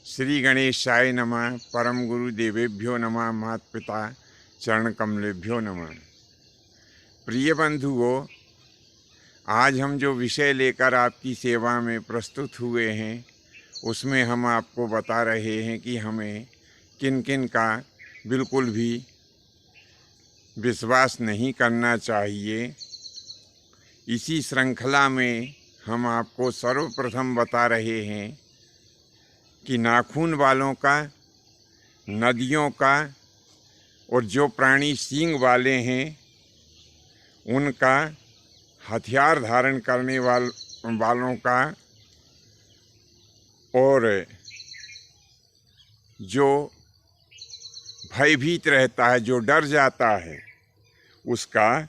श्री गणेशाय नमः। परम गुरु देवेभ्यो नमः। माता पिता चरण कमलेभ्यो नमः। प्रिय बंधुओं, आज हम जो विषय लेकर आपकी सेवा में प्रस्तुत हुए हैं उसमें हम आपको बता रहे हैं कि हमें किन किन का बिल्कुल भी विश्वास नहीं करना चाहिए। इसी श्रृंखला में हम आपको सर्वप्रथम बता रहे हैं कि नाखून वालों का, नदियों का और जो प्राणी सींग वाले हैं उनका, हथियार धारण करने वालों का और जो भयभीत रहता है, जो डर जाता है, उसका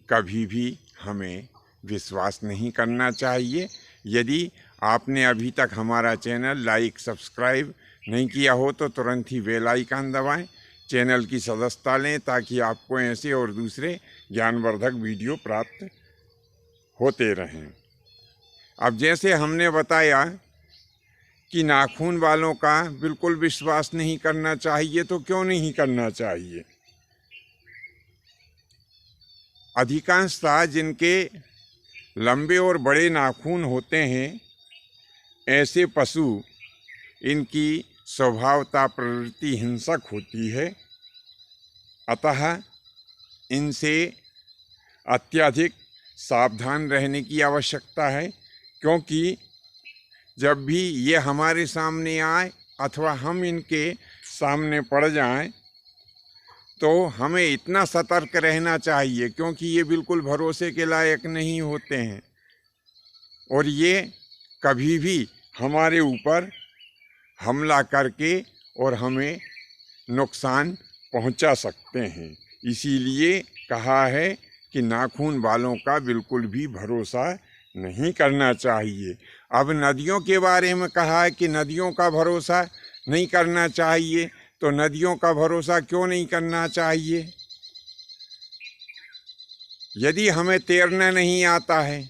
कभी भी हमें विश्वास नहीं करना चाहिए। यदि आपने अभी तक हमारा चैनल लाइक सब्सक्राइब नहीं किया हो तो तुरंत ही बेल आइकन दबाएं, चैनल की सदस्यता लें ताकि आपको ऐसे और दूसरे ज्ञानवर्धक वीडियो प्राप्त होते रहें। अब जैसे हमने बताया कि नाखून वालों का बिल्कुल विश्वास नहीं करना चाहिए, तो क्यों नहीं करना चाहिए? अधिकांशतः जिनके लंबे और बड़े नाखून होते हैं ऐसे पशु, इनकी स्वभावतः प्रवृत्ति हिंसक होती है। अतः इनसे अत्यधिक सावधान रहने की आवश्यकता है, क्योंकि जब भी ये हमारे सामने आए अथवा हम इनके सामने पड़ जाएं तो हमें इतना सतर्क रहना चाहिए, क्योंकि ये बिल्कुल भरोसे के लायक नहीं होते हैं और ये कभी भी हमारे ऊपर हमला करके और हमें नुकसान पहुंचा सकते हैं। इसीलिए कहा है कि नाखून वालों का बिल्कुल भी भरोसा नहीं करना चाहिए। अब नदियों के बारे में कहा है कि नदियों का भरोसा नहीं करना चाहिए, तो नदियों का भरोसा क्यों नहीं करना चाहिए? यदि हमें तैरना नहीं आता है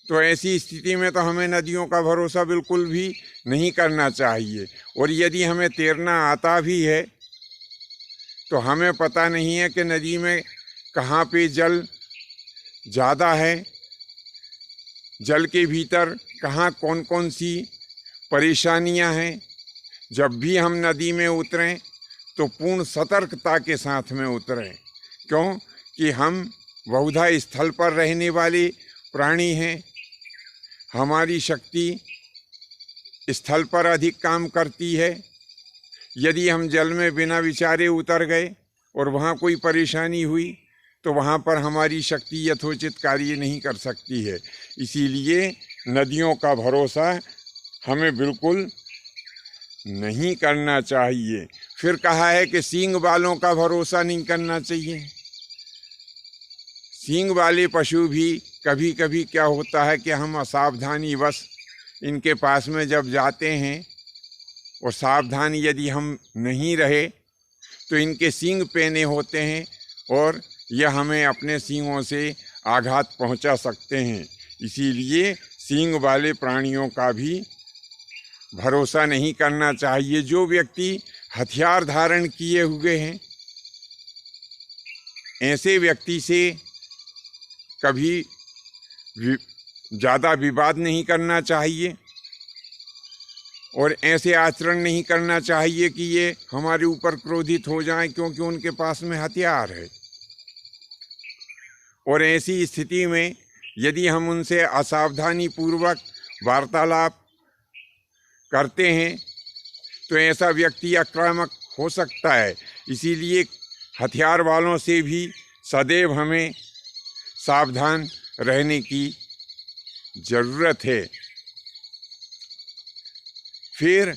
तो ऐसी स्थिति में तो हमें नदियों का भरोसा बिल्कुल भी नहीं करना चाहिए। और यदि हमें तैरना आता भी है तो हमें पता नहीं है कि नदी में कहाँ पे जल ज़्यादा है, जल के भीतर कहाँ कौन कौन सी परेशानियां हैं। जब भी हम नदी में उतरें तो पूर्ण सतर्कता के साथ में उतरें, क्यों कि हम बहुधा स्थल पर रहने वाले प्राणी हैं। हमारी शक्ति स्थल पर अधिक काम करती है। यदि हम जल में बिना विचारे उतर गए और वहाँ कोई परेशानी हुई तो वहाँ पर हमारी शक्ति यथोचित कार्य नहीं कर सकती है। इसीलिए नदियों का भरोसा हमें बिल्कुल नहीं करना चाहिए। फिर कहा है कि सींग वालों का भरोसा नहीं करना चाहिए। सींग वाले पशु भी कभी कभी क्या होता है कि हम असावधानी वश इनके पास में जब जाते हैं और सावधान यदि हम नहीं रहे तो इनके सींग पेने होते हैं और यह हमें अपने सींगों से आघात पहुंचा सकते हैं। इसीलिए सींग वाले प्राणियों का भी भरोसा नहीं करना चाहिए। जो व्यक्ति हथियार धारण किए हुए हैं ऐसे व्यक्ति से कभी ज़्यादा विवाद नहीं करना चाहिए और ऐसे आचरण नहीं करना चाहिए कि ये हमारे ऊपर क्रोधित हो जाएं, क्योंकि उनके पास में हथियार है। और ऐसी स्थिति में यदि हम उनसे असावधानी पूर्वक वार्तालाप करते हैं तो ऐसा व्यक्ति आक्रामक हो सकता है। इसीलिए हथियार वालों से भी सदैव हमें सावधान रहने की ज़रूरत है। फिर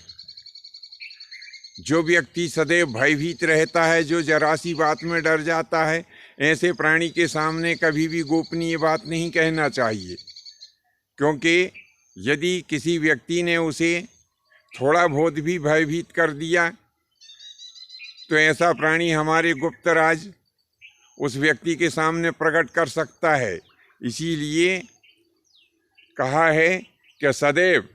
जो व्यक्ति सदैव भयभीत रहता है, जो जरा सी बात में डर जाता है, ऐसे प्राणी के सामने कभी भी गोपनीय बात नहीं कहना चाहिए, क्योंकि यदि किसी व्यक्ति ने उसे थोड़ा बहुत भी भयभीत कर दिया तो ऐसा प्राणी हमारे गुप्त राज उस व्यक्ति के सामने प्रकट कर सकता है। इसीलिए कहा है कि सदैव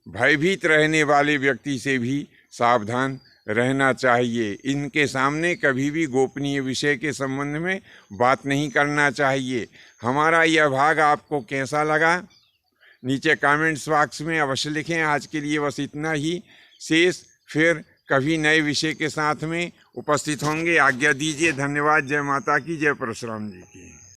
भयभीत रहने वाले व्यक्ति से भी सावधान रहना चाहिए। इनके सामने कभी भी गोपनीय विषय के संबंध में बात नहीं करना चाहिए। हमारा यह भाग आपको कैसा लगा नीचे कमेंट्स बॉक्स में अवश्य लिखें। आज के लिए बस इतना ही। शेष फिर कभी नए विषय के साथ में उपस्थित होंगे। आज्ञा दीजिए। धन्यवाद। जय माता की, जय परशुराम जी की।